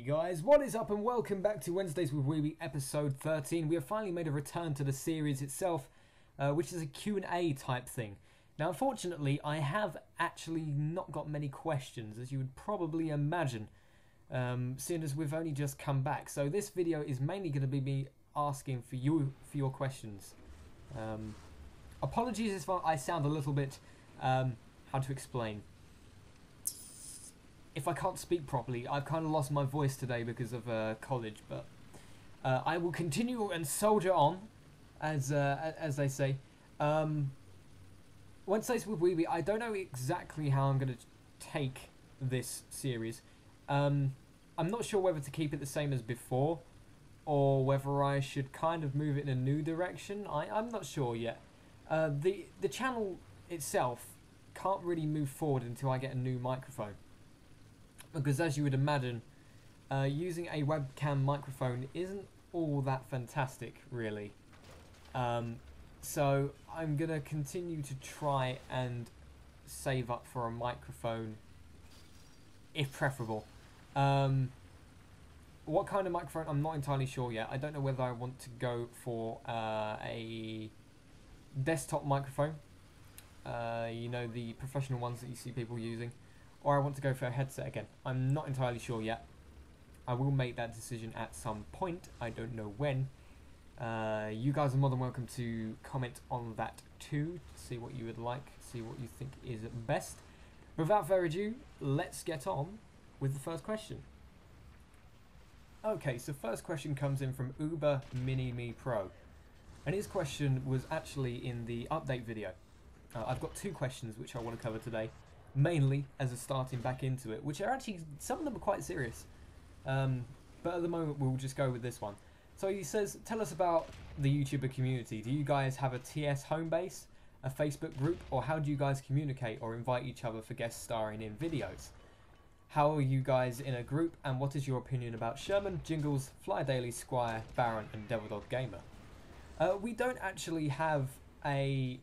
Hey guys, what is up and welcome back to Wednesdays with WeBe episode 13. We have finally made a return to the series itself, which is a Q&A type thing. Now unfortunately, I have actually not got many questions, as you would probably imagine, seeing as we've only just come back. So this video is mainly going to be me asking for your questions. Apologies if I sound a little bit, how to explain. If I can't speak properly, I've kind of lost my voice today because of college, but I will continue and soldier on, as they say. Wednesdays with WeBe, I don't know exactly how I'm going to take this series. I'm not sure whether to keep it the same as before, or whether I should kind of move it in a new direction. I'm not sure yet. The channel itself can't really move forward until I get a new microphone. Because as you would imagine, using a webcam microphone isn't all that fantastic, really. So I'm going to continue to try and save up for a microphone, if preferable. What kind of microphone? I'm not entirely sure yet. I don't know whether I want to go for a desktop microphone. You know, the professional ones that you see people using. Or I want to go for a headset again. I'm not entirely sure yet. I will make that decision at some point. I don't know when. You guys are more than welcome to comment on that too. See what you would like. See what you think is best. Without further ado, let's get on with the first question. Okay, so first question comes in from Uber Mini Me Pro. And his question was actually in the update video. I've got two questions which I want to cover today. Mainly as a starting back into it, which are actually, some of them are quite serious, but at the moment we'll just go with this one. So he says, tell us about the YouTuber community. Do you guys have a TS home base, a Facebook group, or how do you guys communicate or invite each other for guest starring in videos? How are you guys in a group, and what is your opinion about Sherman, Jingles, Fly Daily, Squire, Baron and Devil Dog Gamer? We don't actually have a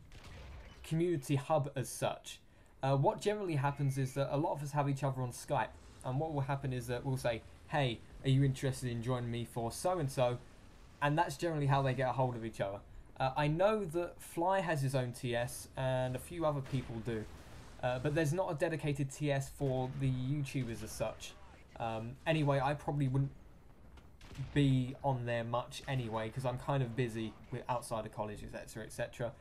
community hub as such. What generally happens is that a lot of us have each other on Skype, and what will happen is that we'll say, hey, are you interested in joining me for so-and-so, and that's generally how they get a hold of each other. I know that Fly has his own TS, and a few other people do, but there's not a dedicated TS for the YouTubers as such. Anyway, I probably wouldn't be on there much anyway, because I'm kind of busy with outside of college, etc, etc.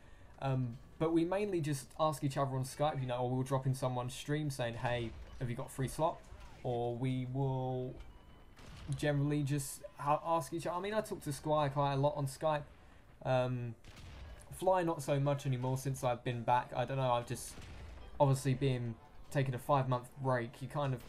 But we mainly just ask each other on Skype, you know, or we'll drop in someone's stream saying, hey, have you got a free slot? Or we will generally just ask each other. I mean, I talk to Squire quite a lot on Skype. Fly not so much anymore since I've been back. I don't know, I've just, obviously being taking a 5-month break, you kind of,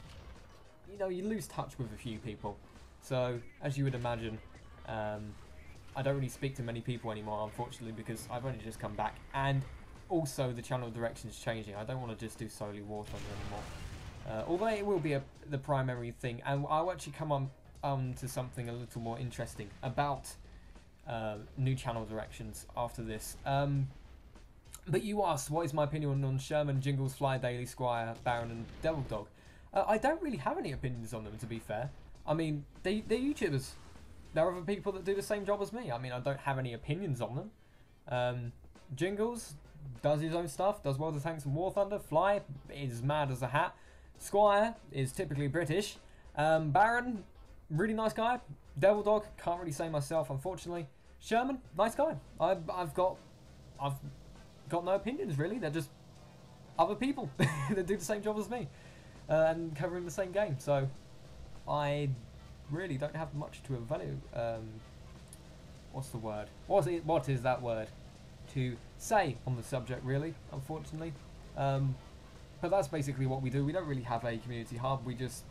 you know, you lose touch with a few people. So, as you would imagine, I don't really speak to many people anymore, unfortunately, because I've only just come back, and also the channel direction is changing. I don't want to just do solely War Thunder anymore. Although it will be the primary thing, and I'll actually come on to something a little more interesting about new channel directions after this. But you asked, what is my opinion on Sherman, Jingles, Fly Daily, Squire, Baron and Devil Dog? I don't really have any opinions on them, to be fair. I mean, they're YouTubers. There are other people that do the same job as me. I mean, I don't have any opinions on them. Jingles does his own stuff, does World of Tanks and War Thunder. Fly is mad as a hat. Squire is typically British. Baron, really nice guy. Devil Dog, can't really say myself, unfortunately. Sherman, nice guy. I've got no opinions, really. They're just other people that do the same job as me and covering the same game. So I really don't have much to evaluate. What's the word? What is that word? To say on the subject, really, unfortunately. But that's basically what we do. We don't really have a community hub. We just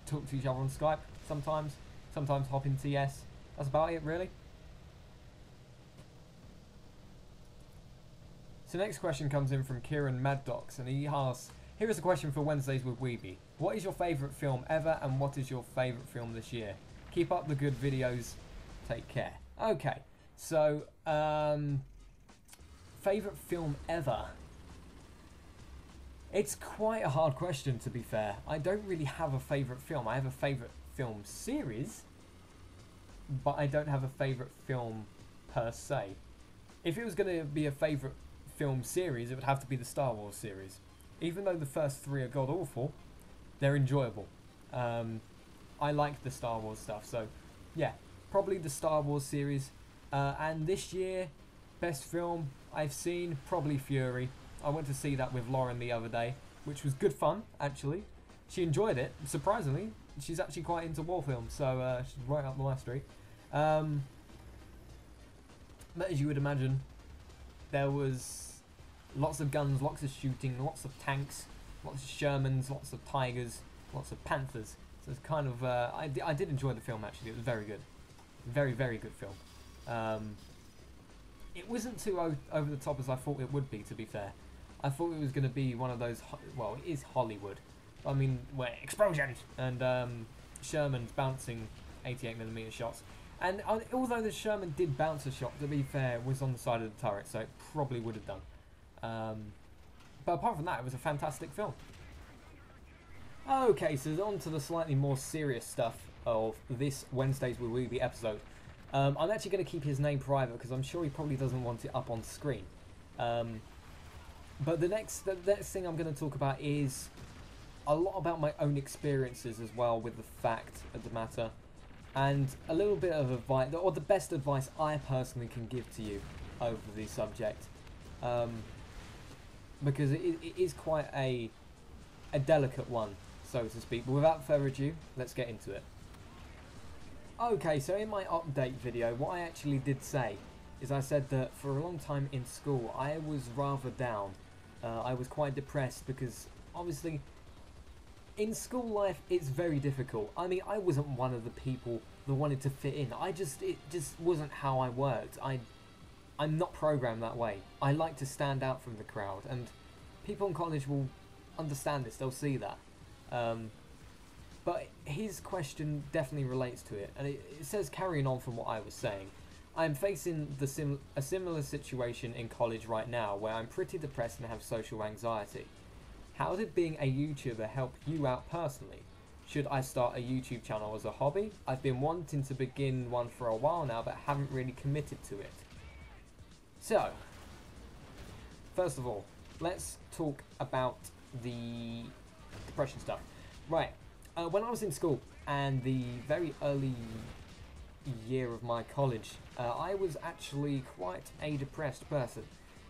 talk to each other on Skype sometimes. Sometimes hop in TS. That's about it, really. So next question comes in from Kieran Maddox, and he asks, here is a question for Wednesdays with WeBe. What is your favourite film ever, and what is your favourite film this year? Keep up the good videos. Take care. Okay, so favourite film ever. It's quite a hard question, to be fair. I don't really have a favourite film. I have a favourite film series, but I don't have a favourite film per se. If it was going to be a favourite film series, it would have to be the Star Wars series. Even though the first three are god-awful, they're enjoyable. I like the Star Wars stuff, so yeah, probably the Star Wars series. And this year, best film I've seen, probably Fury. I went to see that with Lauren the other day, which was good fun, actually. She enjoyed it, surprisingly. She's actually quite into war films, so she's right up my street. But as you would imagine, there was lots of guns, lots of shooting, lots of tanks, lots of Shermans, lots of Tigers, lots of Panthers. So it's kind of, I did enjoy the film, actually. It was very good. Very, very good film. It wasn't too over the top as I thought it would be, to be fair. I thought it was going to be one of those, well, it is Hollywood. I mean, where explosions and Sherman's bouncing 88mm shots. And although the Sherman did bounce a shot, to be fair, it was on the side of the turret, so it probably would have done. But apart from that, it was a fantastic film. Okay, so on to the slightly more serious stuff of this Wednesday's WeBe episode. I'm actually going to keep his name private because I'm sure he probably doesn't want it up on screen. But the next thing I'm going to talk about is a lot about my own experiences as well with the fact of the matter, and a little bit of advice, or the best advice I personally can give to you over the subject, because it is quite a delicate one, so to speak. But without further ado, let's get into it. Okay, so in my update video, what I actually did say is I said that for a long time in school, I was rather down. I was quite depressed because, obviously, in school life, it's very difficult. I mean, I wasn't one of the people that wanted to fit in. It just wasn't how I worked. I'm not programmed that way. I like to stand out from the crowd, and people in college will understand this. They'll see that. But his question definitely relates to it, and it says, carrying on from what I was saying, I'm facing a similar situation in college right now where I'm pretty depressed and have social anxiety. How did being a YouTuber help you out personally? Should I start a YouTube channel as a hobby? I've been wanting to begin one for a while now, but haven't really committed to it. So, first of all, let's talk about the depression stuff. Right. When I was in school and the very early year of my college, I was actually quite a depressed person.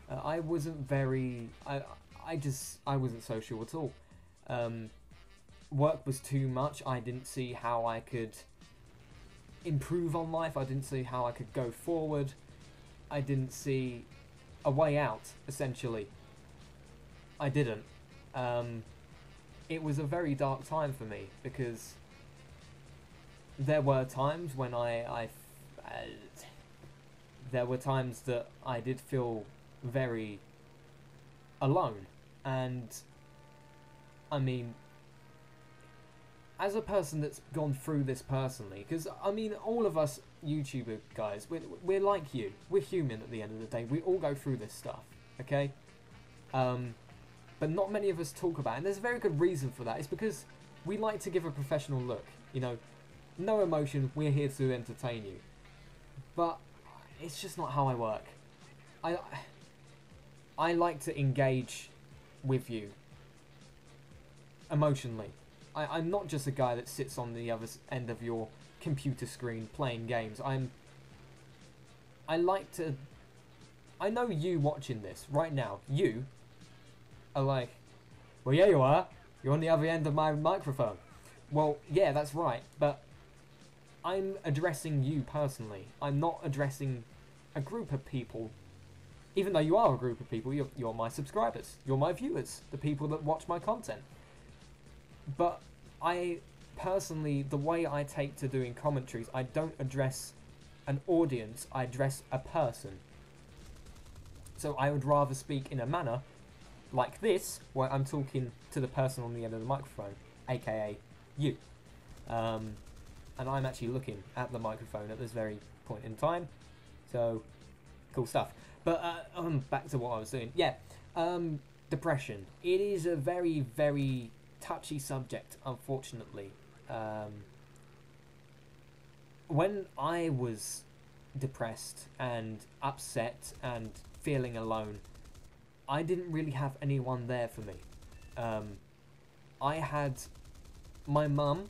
I wasn't very, I wasn't social at all. Work was too much. I didn't see how I could improve on life. I didn't see how I could go forward. I didn't see a way out, essentially. I didn't. It was a very dark time for me because there were times when there were times that I did feel very alone. And I mean, as a person that's gone through this personally, because I mean, all of us YouTuber guys, we're like you. We're human at the end of the day. We all go through this stuff, okay? But not many of us talk about it, and there's a very good reason for that. It's because we like to give a professional look, you know, no emotion, we're here to entertain you. But it's just not how I work. I like to engage with you emotionally. I'm not just a guy that sits on the other end of your computer screen playing games. I like to... I know you watching this right now, you are like, well, yeah, you are. You're on the other end of my microphone. Well, yeah, that's right, but I'm addressing you personally. I'm not addressing a group of people. Even though you are a group of people, you're my subscribers. You're my viewers, the people that watch my content. But I personally, the way I take to doing commentaries, I don't address an audience, I address a person. So I would rather speak in a manner like this, where I'm talking to the person on the end of the microphone, aka you. And I'm actually looking at the microphone at this very point in time. So, cool stuff. But back to what I was doing. Yeah, depression. It is a very, very touchy subject, unfortunately. When I was depressed and upset and feeling alone, I didn't really have anyone there for me. I had my mum.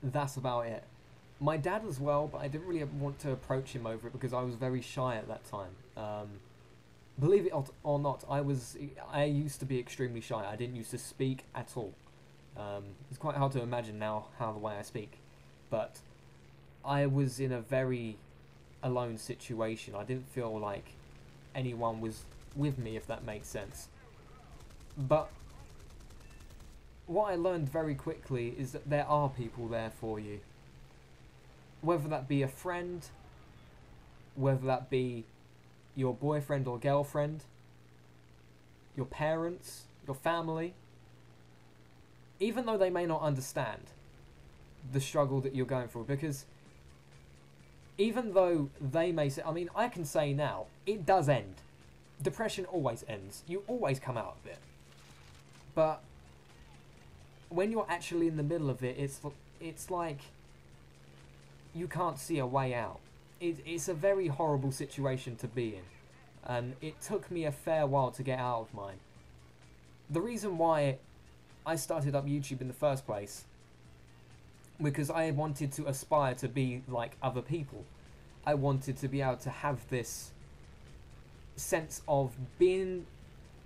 That's about it. My dad as well, but I didn't really want to approach him over it because I was very shy at that time. Believe it or not, I used to be extremely shy. I didn't used to speak at all. It's quite hard to imagine now how the way I speak, but I was in a very alone situation. I didn't feel like anyone was with me, if that makes sense. But what I learned very quickly is that there are people there for you. Whether that be a friend, whether that be your boyfriend or girlfriend, your parents, your family, even though they may not understand the struggle that you're going through, because even though they may say, I mean, I can say now, it does end. Depression always ends. You always come out of it. But when you're actually in the middle of it, it's like you can't see a way out. It's a very horrible situation to be in. And it took me a fair while to get out of mine. The reason why I started up YouTube in the first place, because I wanted to aspire to be like other people. I wanted to be able to have this sense of being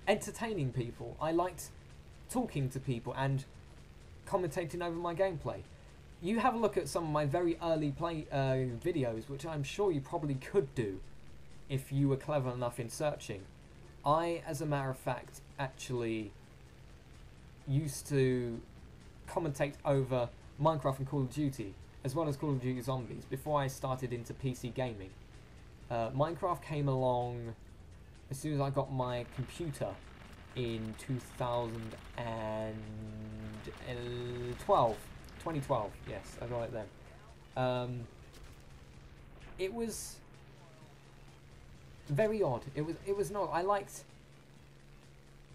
entertaining people. I liked talking to people and commentating over my gameplay. You have a look at some of my very early videos, which I'm sure you probably could do if you were clever enough in searching. I, as a matter of fact, actually used to commentate over Minecraft and Call of Duty, as well as Call of Duty Zombies, before I started into PC gaming. Minecraft came along as soon as I got my computer in 2012, yes, I got it then. It was very odd. It was not. I liked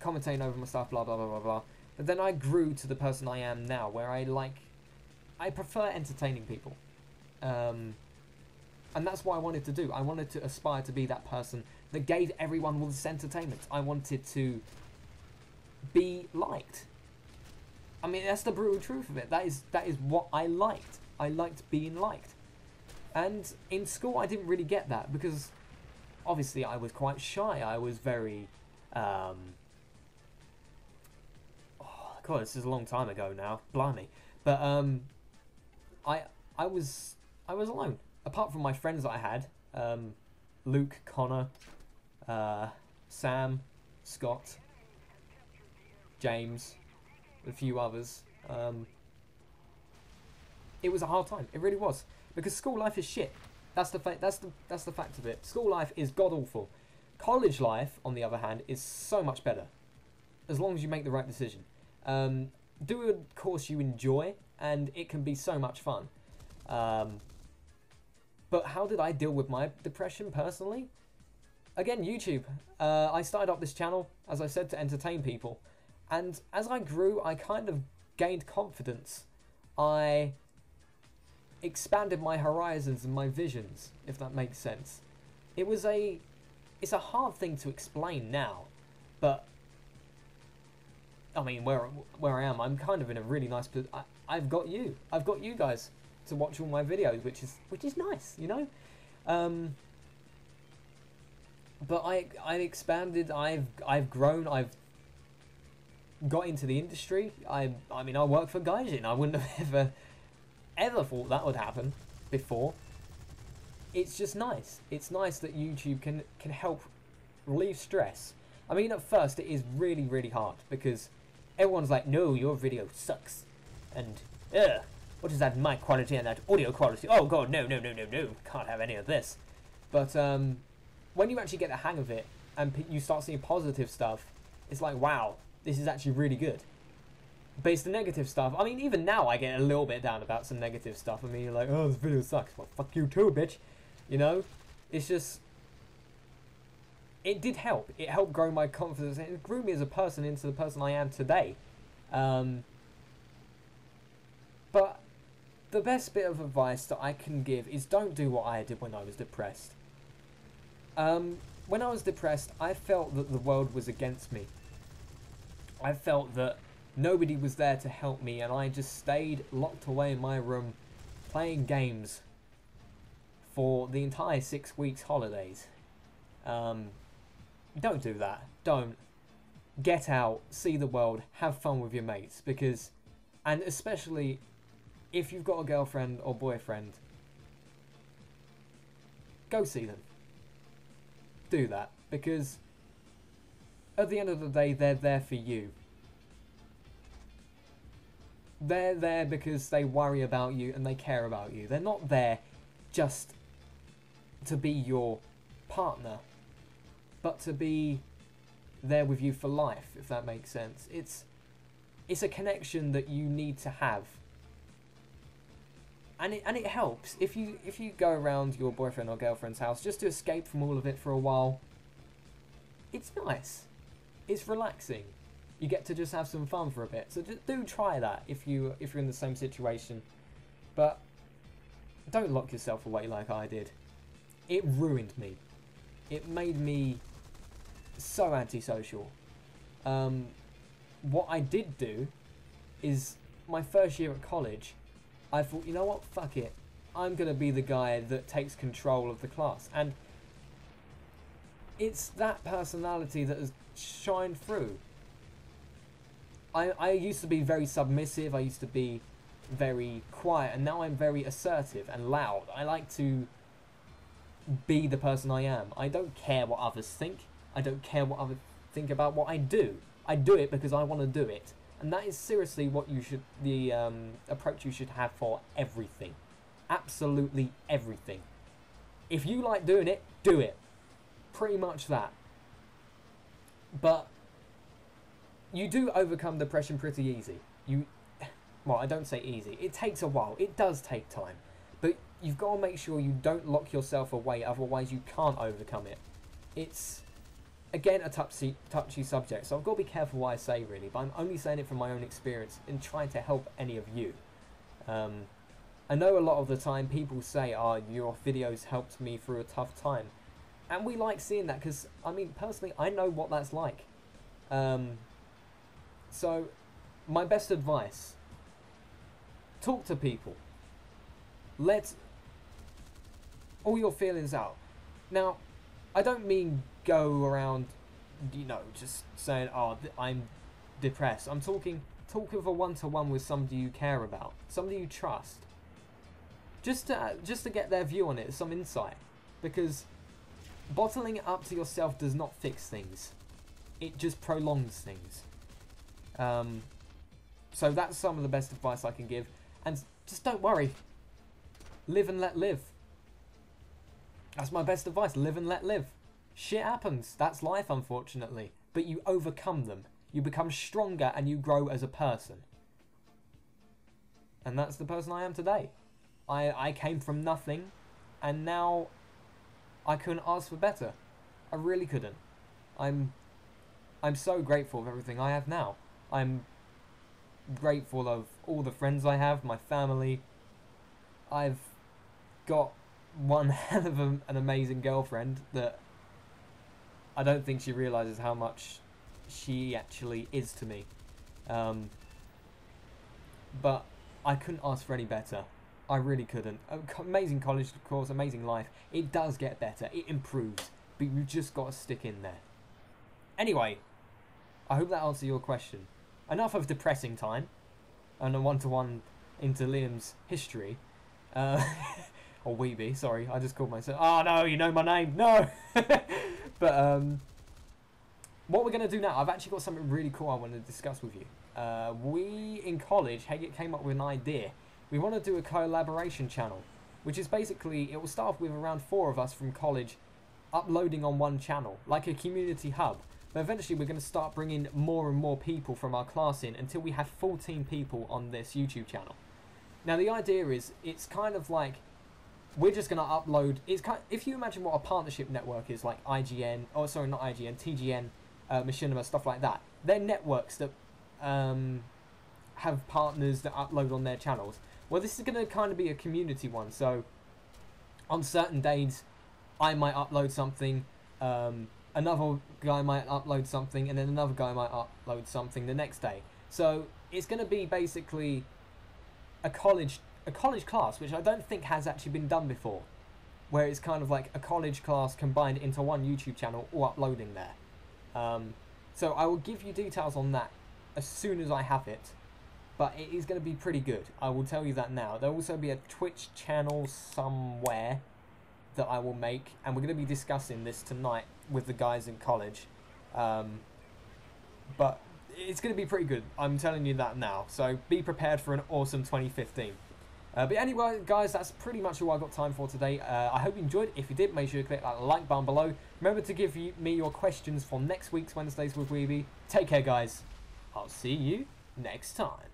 commentating over my stuff, blah blah blah blah blah. But then I grew to the person I am now, where I prefer entertaining people, and that's what I wanted to do. I wanted to aspire to be that person that gave everyone this entertainment. I wanted to be liked. I mean, that's the brutal truth of it. That is what I liked. I liked being liked. And in school, I didn't really get that because, obviously, I was quite shy. I was very, oh God, this is a long time ago now. Blimey. But I was alone. Apart from my friends that I had, Luke, Connor, Sam, Scott, James, a few others. It was a hard time. It really was, because school life is shit. That's the fact of it. School life is god awful. College life, on the other hand, is so much better, as long as you make the right decision. Do a course you enjoy, and it can be so much fun. But how did I deal with my depression personally? Again, YouTube. I started up this channel, as I said, to entertain people. And as I grew, I kind of gained confidence. I expanded my horizons and my visions, if that makes sense. It's a hard thing to explain now, but I mean, where I am, I'm kind of in a really nice position. I've got you guys to watch all my videos, which is nice, you know. But I expanded. I've grown. I've got into the industry. I mean, I work for Gaijin. I wouldn't have ever thought that would happen before. It's just nice. It's nice that YouTube can help relieve stress. I mean, at first it is really, really hard because everyone's like, no, your video sucks, and what is that mic quality and that audio quality? Oh God, no, can't have any of this. But when you actually get the hang of it and you start seeing positive stuff, it's like, wow, this is actually really good. But it's the negative stuff. I mean, even now I get a little bit down about some negative stuff. I mean, you're like, oh, this video sucks. Well, fuck you too, bitch. You know? It's just, it did help. It helped grow my confidence. It grew me as a person into the person I am today. But the best bit of advice that I can give is don't do what I did when I was depressed. When I was depressed, I felt that the world was against me. I felt that nobody was there to help me, and I just stayed locked away in my room playing games for the entire 6 weeks holidays. Don't do that. Don't. Get out, see the world, have fun with your mates, because, and especially if you've got a girlfriend or boyfriend, go see them. Do that, because at the end of the day, they're there for you. They're there because they worry about you and they care about you. They're not there just to be your partner, but to be there with you for life, if that makes sense. It's a connection that you need to have. And it helps if you go around your boyfriend or girlfriend's house just to escape from all of it for a while. It's nice. It's relaxing. You get to just have some fun for a bit. So just do try that if you're in the same situation. But don't lock yourself away like I did. It ruined me. It made me so antisocial. What I did do is my first year at college, I thought, you know what, fuck it. I'm going to be the guy that takes control of the class. And it's that personality that has shined through. I used to be very submissive, I used to be very quiet, and now I'm very assertive and loud. I like to be the person I am. I don't care what others think. I don't care what others think about what I do. I do it because I want to do it. And that is seriously what you should, the approach you should have for everything. Absolutely everything. If you like doing it, do it. Pretty much that. But you do overcome depression pretty easy. Well, I don't say easy. It takes a while. It does take time. But you've got to make sure you don't lock yourself away, otherwise you can't overcome it. It's, again, a touchy subject, so I've got to be careful what I say, really. But I'm only saying it from my own experience and trying to help any of you. I know a lot of the time people say, oh, your videos helped me through a tough time. And we like seeing that because, I mean, personally, I know what that's like. So, my best advice, talk to people. Let all your feelings out. Now, I don't mean go around, you know, just saying, oh, I'm depressed. I'm talk of a one-to-one with somebody you care about, somebody you trust. Just to get their view on it, some insight. Because bottling it up to yourself does not fix things. It just prolongs things. So that's some of the best advice I can give. And just don't worry. Live and let live. That's my best advice. Live and let live. Shit happens. That's life, unfortunately. But you overcome them. You become stronger and you grow as a person. And that's the person I am today. I came from nothing. And now I couldn't ask for better. I really couldn't. I'm so grateful for everything I have now. I'm grateful of all the friends I have, my family. I've got one hell of an amazing girlfriend that I don't think she realises how much she actually is to me. But I couldn't ask for any better. I really couldn't. Amazing college, of course, amazing life. It does get better, it improves, but you've just got to stick in there. Anyway, I hope that answered your question. Enough of depressing time and a one-to-one into Liam's history. Or WeBe, sorry, I just called myself. Oh no, you know my name, no! But what we're going to do now, I've actually got something really cool I want to discuss with you. We, in college, came up with an idea. We want to do a collaboration channel, which is basically, it will start off with around 4 of us from college uploading on one channel, like a community hub. But eventually we're going to start bringing more and more people from our class in until we have 14 people on this YouTube channel. Now the idea is, it's kind of like we're just going to upload. It's kind of, if you imagine what a partnership network is, like IGN, oh sorry, not IGN, TGN, Machinima, stuff like that. They're networks that have partners that upload on their channels. Well, this is going to kind of be a community one. So on certain days, I might upload something, another guy might upload something, and then another guy might upload something the next day. So it's going to be basically a college class, which I don't think has actually been done before, where it's kind of like a college class combined into one YouTube channel, all uploading there. So I will give you details on that as soon as I have it, but it is going to be pretty good. I will tell you that now. There will also be a Twitch channel somewhere that I will make, and we're going to be discussing this tonight with the guys in college. But it's going to be pretty good. I'm telling you that now. So be prepared for an awesome 2015. But anyway, guys, that's pretty much all I've got time for today. I hope you enjoyed. If you did, make sure you click that like button below. Remember to give me your questions for next week's Wednesdays with WeBe. Take care, guys. I'll see you next time.